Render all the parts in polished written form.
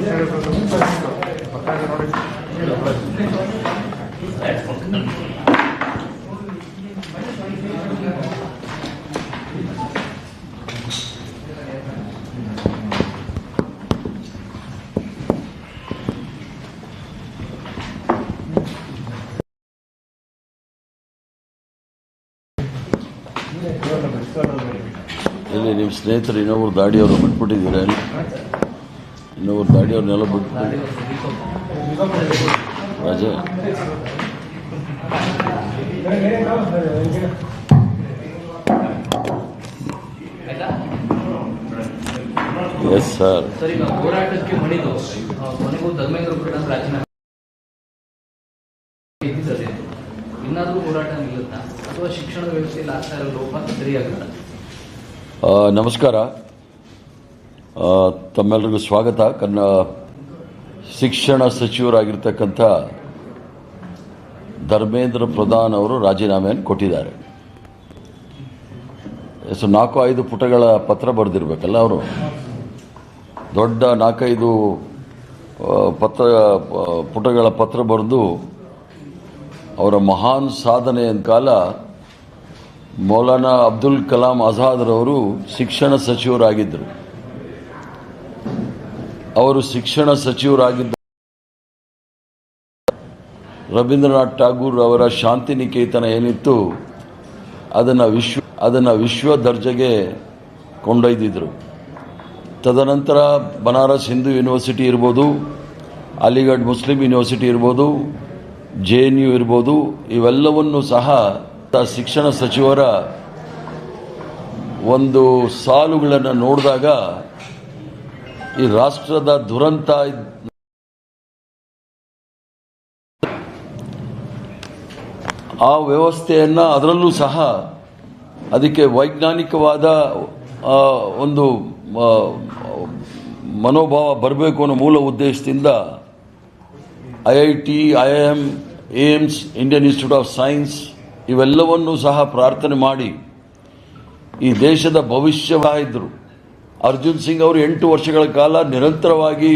ಇಲ್ಲಿ ನಿಮ್ಮ ಸ್ನೇಹಿತರು ಇನ್ನೊಬ್ರು ದಾಡಿಯವರು ಬಿಟ್ಬಿಟ್ಟಿದ್ದೀರ, ಇನ್ನೊಬ್ರು ದಾಡಿಯವ್ರನ್ನೆಲ್ಲ ಬಿಟ್ಬಿಟ್ಟು ರಾಜ ಎಸ್ ಸರ್. ಈಗ ಹೋರಾಟಕ್ಕೆ ಮಣಿದು ಮನೆಗೂ ಧರ್ಮೇಂದ್ರ ಕೂಡ ರಾಜೀನಾಮೆ ಇನ್ನಾದರೂ ಹೋರಾಟ ನಿಲ್ಲುತ್ತಾ ಅಥವಾ ಶಿಕ್ಷಣ ವ್ಯವಸ್ಥೆಯಲ್ಲಿ ಆಗ್ತಾ ಇರೋ ಲೋಪ ಸರಿಯಾಗುತ್ತಾ? ನಮಸ್ಕಾರ, ತಮ್ಮೆಲ್ಲರಿಗೂ ಸ್ವಾಗತ. ಶಿಕ್ಷಣ ಸಚಿವರಾಗಿರ್ತಕ್ಕಂಥ ಧರ್ಮೇಂದ್ರ ಪ್ರಧಾನ್ ಅವರು ರಾಜೀನಾಮೆಯನ್ನು ಕೊಟ್ಟಿದ್ದಾರೆ. 4-5 ಪುಟಗಳ ಪತ್ರ ಬರೆದಿರಬೇಕಲ್ಲ ಅವರು. ದೊಡ್ಡ 4-5 ಪುಟಗಳ ಪತ್ರ ಬರೆದು ಅವರ ಮಹಾನ್ ಸಾಧನೆ ಕಾಲ ಮೌಲಾನಾ ಅಬ್ದುಲ್ ಕಲಾಂ ಆಜಾದ್ರವರು ಶಿಕ್ಷಣ ಸಚಿವರಾಗಿದ್ದರು. ಅವರು ಶಿಕ್ಷಣ ಸಚಿವರಾಗಿದ್ದ ರವೀಂದ್ರನಾಥ್ ಠಾಗೂರ್ ಅವರ ಶಾಂತಿನಿಕೇತನ ಏನಿತ್ತು ಅದನ್ನು ವಿಶ್ವ ದರ್ಜೆಗೆ ಕೊಂಡೊಯ್ದಿದ್ರು. ತದನಂತರ ಬನಾರಸ್ ಹಿಂದೂ ಯೂನಿವರ್ಸಿಟಿ ಇರ್ಬೋದು, ಅಲಿಗಢ್ ಮುಸ್ಲಿಂ ಯೂನಿವರ್ಸಿಟಿ ಇರ್ಬೋದು, JNU ಇರ್ಬೋದು, ಇವೆಲ್ಲವನ್ನು ಸಹ ಶಿಕ್ಷಣ ಸಚಿವರ ಒಂದು ಸಾಲುಗಳನ್ನು ನೋಡಿದಾಗ ಈ ರಾಷ್ಟ್ರದ ದುರಂತ ಆ ವ್ಯವಸ್ಥೆಯನ್ನು ಅದರಲ್ಲೂ ಸಹ ಅದಕ್ಕೆ ವೈಜ್ಞಾನಿಕವಾದ ಒಂದು ಮನೋಭಾವ ಬರಬೇಕು ಅನ್ನೋ ಮೂಲ ಉದ್ದೇಶದಿಂದ IIT, IIM, AIIMS, Indian Institute of Science ಇವೆಲ್ಲವನ್ನೂ ಸಹ ಪ್ರಾರ್ಥನೆ ಮಾಡಿ ಈ ದೇಶದ ಭವಿಷ್ಯ ಇದ್ದರು. ಅರ್ಜುನ್ ಸಿಂಗ್ ಅವರು 8 ವರ್ಷಗಳ ಕಾಲ ನಿರಂತರವಾಗಿ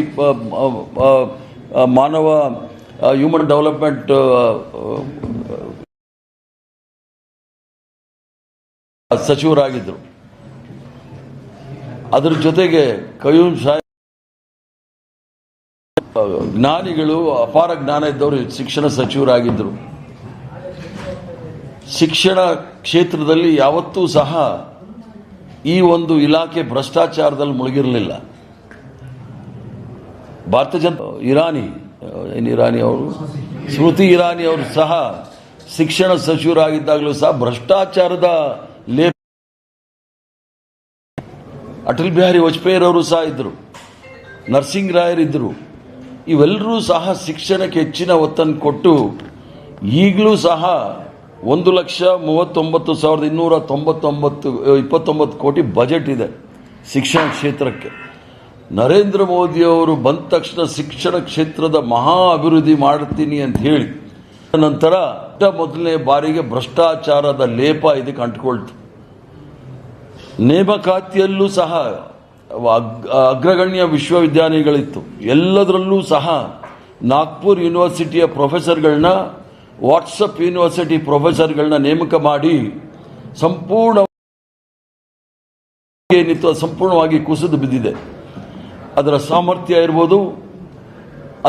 ಮಾನವ ಹ್ಯೂಮನ್ ಡೆವಲಪ್ಮೆಂಟ್ ಸಚಿವರಾಗಿದ್ದರು. ಅದರ ಜೊತೆಗೆ ಕಯೂಮ್ ಸಾಹೇಬ್ ಜ್ಞಾನಿಗಳು, ಅಪಾರ ಜ್ಞಾನ ಇದ್ದವರು ಶಿಕ್ಷಣ ಸಚಿವರಾಗಿದ್ದರು. ಶಿಕ್ಷಣ ಕ್ಷೇತ್ರದಲ್ಲಿ ಯಾವತ್ತೂ ಸಹ ಈ ಒಂದು ಇಲಾಖೆ ಭ್ರಷ್ಟಾಚಾರದಲ್ಲಿ ಮುಳುಗಿರಲಿಲ್ಲ. ಭಾರತೀಯ ಜನತಾ ಇರಾನಿ ಅವರು ಸ್ಮೃತಿ ಇರಾನಿ ಅವರು ಸಹ ಶಿಕ್ಷಣ ಸಚಿವರಾಗಿದ್ದಾಗಲೂ ಸಹ ಭ್ರಷ್ಟಾಚಾರದ ಲೇಪ. ಅಟಲ್ ಬಿಹಾರಿ ವಾಜಪೇಯಿ ಅವರು ಸಹ ಇದ್ದರು, ನರಸಿಂಗ್ ರಾಯರ್ ಇದ್ದರು. ಇವೆಲ್ಲರೂ ಸಹ ಶಿಕ್ಷಣಕ್ಕೆ ಹೆಚ್ಚಿನ ಒತ್ತನ್ನು ಕೊಟ್ಟು ಈಗಲೂ ಸಹ 1,39,299 ಕೋಟಿ ಬಜೆಟ್ ಇದೆ ಶಿಕ್ಷಣ ಕ್ಷೇತ್ರಕ್ಕೆ. ನರೇಂದ್ರ ಮೋದಿಯವರು ಬಂದ ತಕ್ಷಣ ಶಿಕ್ಷಣ ಕ್ಷೇತ್ರದ ಮಹಾ ಅಭಿವೃದ್ಧಿ ಮಾಡ್ತೀನಿ ಅಂತ ಹೇಳಿ ನಂತರ ಮೊದಲನೇ ಬಾರಿಗೆ ಭ್ರಷ್ಟಾಚಾರದ ಲೇಪ ಇದಕ್ಕೆ ಅಂಟಿಕೊಳ್ತು. ನೇಮಕಾತಿಯಲ್ಲೂ ಸಹ ಅಗ್ರಗಣ್ಯ ವಿಶ್ವವಿದ್ಯಾನಿಲಯಗಳಿತ್ತು. ಎಲ್ಲದರಲ್ಲೂ ಸಹ ನಾಗ್ಪುರ್ ಯೂನಿವರ್ಸಿಟಿಯ ಪ್ರೊಫೆಸರ್ಗಳನ್ನ, ವಾಟ್ಸಪ್ ಯೂನಿವರ್ಸಿಟಿ ಪ್ರೊಫೆಸರ್ಗಳನ್ನ ನೇಮಕ ಮಾಡಿ ಸಂಪೂರ್ಣವಾಗಿ ಕುಸಿದು ಬಿದ್ದಿದೆ. ಅದರ ಸಾಮರ್ಥ್ಯ ಇರ್ಬೋದು,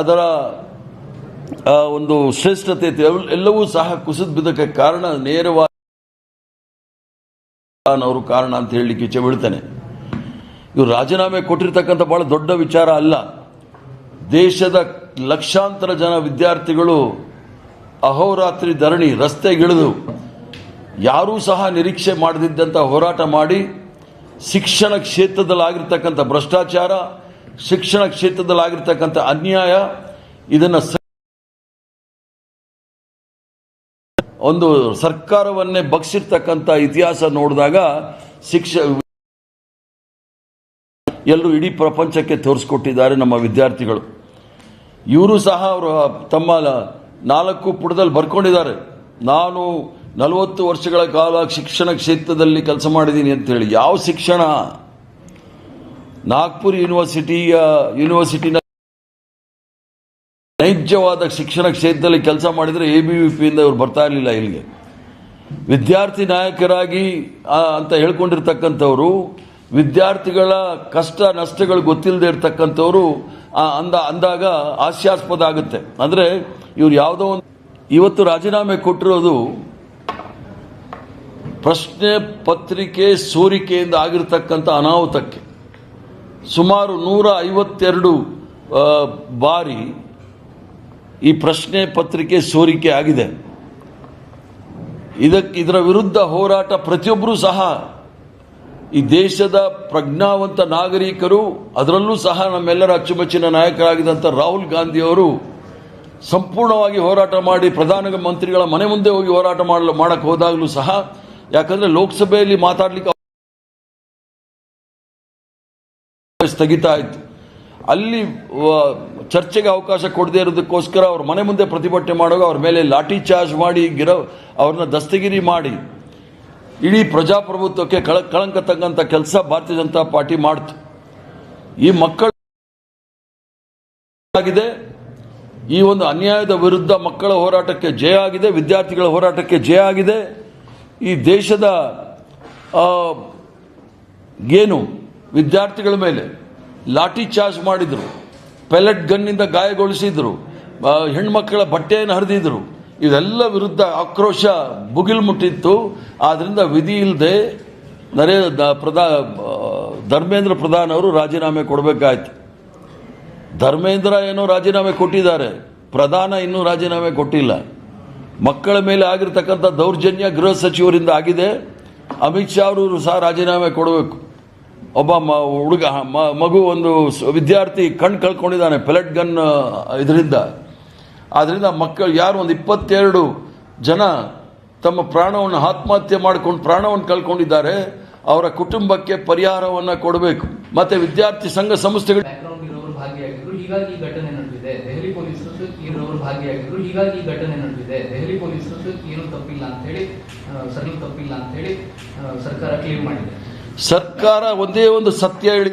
ಅದರ ಒಂದು ಶ್ರೇಷ್ಠತೆ ಎಲ್ಲವೂ ಸಹ ಕುಸಿದು ಬಿದ್ದಕ್ಕೆ ಕಾರಣ ನೇರವಾಗಿ ಅವರು ಕಾರಣ ಅಂತ ಹೇಳಲಿಕ್ಕೆ ಇಚ್ಛೆ ಬೀಳ್ತಾನೆ. ಇವರು ರಾಜೀನಾಮೆ ಕೊಟ್ಟಿರ್ತಕ್ಕಂಥ ಬಹಳ ದೊಡ್ಡ ವಿಚಾರ ಅಲ್ಲ. ದೇಶದ ಲಕ್ಷಾಂತರ ಜನ ವಿದ್ಯಾರ್ಥಿಗಳು ಅಹೋರಾತ್ರಿ ಧರಣಿ ರಸ್ತೆಗಿಳಿದು ಯಾರೂ ಸಹ ನಿರೀಕ್ಷೆ ಮಾಡದಿದ್ದಂಥ ಹೋರಾಟ ಮಾಡಿ ಶಿಕ್ಷಣ ಕ್ಷೇತ್ರದಲ್ಲಾಗಿರ್ತಕ್ಕಂಥ ಭ್ರಷ್ಟಾಚಾರ, ಶಿಕ್ಷಣ ಕ್ಷೇತ್ರದಲ್ಲಾಗಿರ್ತಕ್ಕಂಥ ಅನ್ಯಾಯ, ಇದನ್ನು ಒಂದು ಸರ್ಕಾರವನ್ನೇ ಬಗ್ಸಿರ್ತಕ್ಕಂಥ ಇತಿಹಾಸ ನೋಡಿದಾಗ ಎಲ್ಲರೂ ಇಡೀ ಪ್ರಪಂಚಕ್ಕೆ ತೋರಿಸ್ಕೊಟ್ಟಿದ್ದಾರೆ ನಮ್ಮ ವಿದ್ಯಾರ್ಥಿಗಳು. ಇವರು ಸಹ ಅವರು ತಮ್ಮ 4 ಪುಟದಲ್ಲಿ ಬರ್ಕೊಂಡಿದ್ದಾರೆ, ನಾನು 40 ವರ್ಷಗಳ ಕಾಲ ಶಿಕ್ಷಣ ಕ್ಷೇತ್ರದಲ್ಲಿ ಕೆಲಸ ಮಾಡಿದ್ದೀನಿ ಅಂತ ಹೇಳಿ. ಯಾವ ಶಿಕ್ಷಣ? ನಾಗ್ಪುರ್ ಯೂನಿವರ್ಸಿಟಿನ ನೈಜವಾದ ಶಿಕ್ಷಣ ಕ್ಷೇತ್ರದಲ್ಲಿ ಕೆಲಸ ಮಾಡಿದರೆ ABVPಯಿಂದ ಇವರು ಬರ್ತಾ ಇರಲಿಲ್ಲ ಇಲ್ಲಿಗೆ. ವಿದ್ಯಾರ್ಥಿ ನಾಯಕರಾಗಿ ಅಂತ ಹೇಳ್ಕೊಂಡಿರ್ತಕ್ಕಂಥವ್ರು, ವಿದ್ಯಾರ್ಥಿಗಳ ಕಷ್ಟ ನಷ್ಟಗಳು ಗೊತ್ತಿಲ್ಲದೆ ಇರ್ತಕ್ಕಂಥವ್ರು ಅಂದಾಗ ಹಾಸ್ಯಾಸ್ಪದ ಆಗುತ್ತೆ. ಅಂದರೆ ಇವ್ರು ಯಾವುದೋ ಒಂದು ಇವತ್ತು ರಾಜೀನಾಮೆ ಕೊಟ್ಟಿರೋದು ಪ್ರಶ್ನೆ ಪತ್ರಿಕೆ ಸೋರಿಕೆಯಿಂದ ಆಗಿರ್ತಕ್ಕಂಥ ಅನಾಹುತಕ್ಕೆ. ಸುಮಾರು 152 ಬಾರಿ ಈ ಪ್ರಶ್ನೆ ಪತ್ರಿಕೆ ಸೋರಿಕೆ ಆಗಿದೆ. ಇದರ ವಿರುದ್ಧ ಹೋರಾಟ ಪ್ರತಿಯೊಬ್ಬರೂ ಸಹ ಈ ದೇಶದ ಪ್ರಜ್ಞಾವಂತ ನಾಗರಿಕರು, ಅದರಲ್ಲೂ ಸಹ ನಮ್ಮೆಲ್ಲರ ಅಚ್ಚುಮೆಚ್ಚಿನ ನಾಯಕರಾಗಿದ್ದಂಥ ರಾಹುಲ್ ಗಾಂಧಿಯವರು ಸಂಪೂರ್ಣವಾಗಿ ಹೋರಾಟ ಮಾಡಿ ಪ್ರಧಾನಮಂತ್ರಿಗಳ ಮನೆ ಮುಂದೆ ಹೋಗಿ ಹೋರಾಟ ಮಾಡಕ್ಕೆ ಹೋದಾಗಲೂ ಸಹ, ಯಾಕಂದ್ರೆ ಲೋಕಸಭೆಯಲ್ಲಿ ಮಾತಾಡಲಿಕ್ಕೆ ಸ್ಥಗಿತ ಆಯಿತು. ಅಲ್ಲಿ ಚರ್ಚೆಗೆ ಅವಕಾಶ ಕೊಡದೇ ಇರೋದಕ್ಕೋಸ್ಕರ ಅವ್ರ ಮನೆ ಮುಂದೆ ಪ್ರತಿಭಟನೆ ಮಾಡುವಾಗ ಅವ್ರ ಮೇಲೆ ಲಾಠಿ ಚಾರ್ಜ್ ಮಾಡಿ ಅವ್ರನ್ನ ದಸ್ತಗಿರಿ ಮಾಡಿ ಇಡೀ ಪ್ರಜಾಪ್ರಭುತ್ವಕ್ಕೆ ಕಳಂಕ ತಕ್ಕಂಥ ಕೆಲಸ ಭಾರತೀಯ ಜನತಾ ಪಾರ್ಟಿ ಮಾಡ್ತು. ಈ ಮಕ್ಕಳ ಈ ಒಂದು ಅನ್ಯಾಯದ ವಿರುದ್ಧ ಮಕ್ಕಳ ಹೋರಾಟಕ್ಕೆ ಜಯ ಆಗಿದೆ, ವಿದ್ಯಾರ್ಥಿಗಳ ಹೋರಾಟಕ್ಕೆ ಜಯ ಆಗಿದೆ. ಈ ದೇಶದ ಏನು ವಿದ್ಯಾರ್ಥಿಗಳ ಮೇಲೆ ಲಾಠಿ ಚಾರ್ಜ್ ಮಾಡಿದ್ರು, ಪೆಲೆಟ್ ಗನ್ನಿಂದ ಗಾಯಗೊಳಿಸಿದ್ರು, ಹೆಣ್ಮಕ್ಕಳ ಬಟ್ಟೆಯನ್ನು ಹರಿದಿದ್ರು, ಇದೆಲ್ಲ ವಿರುದ್ಧ ಆಕ್ರೋಶ ಭುಗಿಲ್ ಮುಟ್ಟಿತ್ತು. ಆದ್ರಿಂದ ವಿಧಿ ಇಲ್ಲದೆ ಧರ್ಮೇಂದ್ರ ಪ್ರಧಾನ್ ಅವರು ರಾಜೀನಾಮೆ ಕೊಡಬೇಕಾಯ್ತು. ಧರ್ಮೇಂದ್ರ ಏನೋ ರಾಜೀನಾಮೆ ಕೊಟ್ಟಿದ್ದಾರೆ, ಪ್ರಧಾನ ಇನ್ನೂ ರಾಜೀನಾಮೆ ಕೊಟ್ಟಿಲ್ಲ. ಮಕ್ಕಳ ಮೇಲೆ ಆಗಿರ್ತಕ್ಕಂಥ ದೌರ್ಜನ್ಯ ಗೃಹ ಸಚಿವರಿಂದ ಆಗಿದೆ. ಅಮಿತ್ ಶಾ ಅವರು ಸಹ ರಾಜೀನಾಮೆ ಕೊಡಬೇಕು. ಒಬ್ಬ ಮಗು ಒಂದು ವಿದ್ಯಾರ್ಥಿ ಕಣ್ಣು ಕಳ್ಕೊಂಡಿದ್ದಾನೆ ಪೆಲೆಟ್ ಗನ್ ಇದರಿಂದ. ಆದ್ರಿಂದ ಮಕ್ಕಳು ಯಾರು ಒಂದು 22 ಜನ ತಮ್ಮ ಪ್ರಾಣವನ್ನು ಆತ್ಮಹತ್ಯೆ ಮಾಡಿಕೊಂಡು ಪ್ರಾಣವನ್ನು ಕಳ್ಕೊಂಡಿದ್ದಾರೆ, ಅವರ ಕುಟುಂಬಕ್ಕೆ ಪರಿಹಾರವನ್ನು ಕೊಡಬೇಕು. ಮತ್ತೆ ವಿದ್ಯಾರ್ಥಿ ಸಂಘ ಸಂಸ್ಥೆಗಳು ಭಾಗಿಯಾಗಿದ್ರು, ಹೀಗಾಗಿ ಈ ಘಟನೆ ನಡೆದಿದೆ. ದೆಹಲಿ ಪೊಲೀಸರು ಇರೋರು ಭಾಗಿಯಾಗಿದ್ರು, ಹೀಗಾಗಿ ಈ ಘಟನೆ ನಡೆದಿದೆ. ದೆಹಲಿ ಪೊಲೀಸರು ಏನು ತಪ್ಪಿಲ್ಲ ಅಂತ ಹೇಳಿ ಸರ್ಕಾರ ಕ್ಲೇಮ್ ಮಾಡಿದೆ. ಸರ್ಕಾರ ಒಂದೇ ಒಂದು ಸತ್ಯ ಹೇಳಿ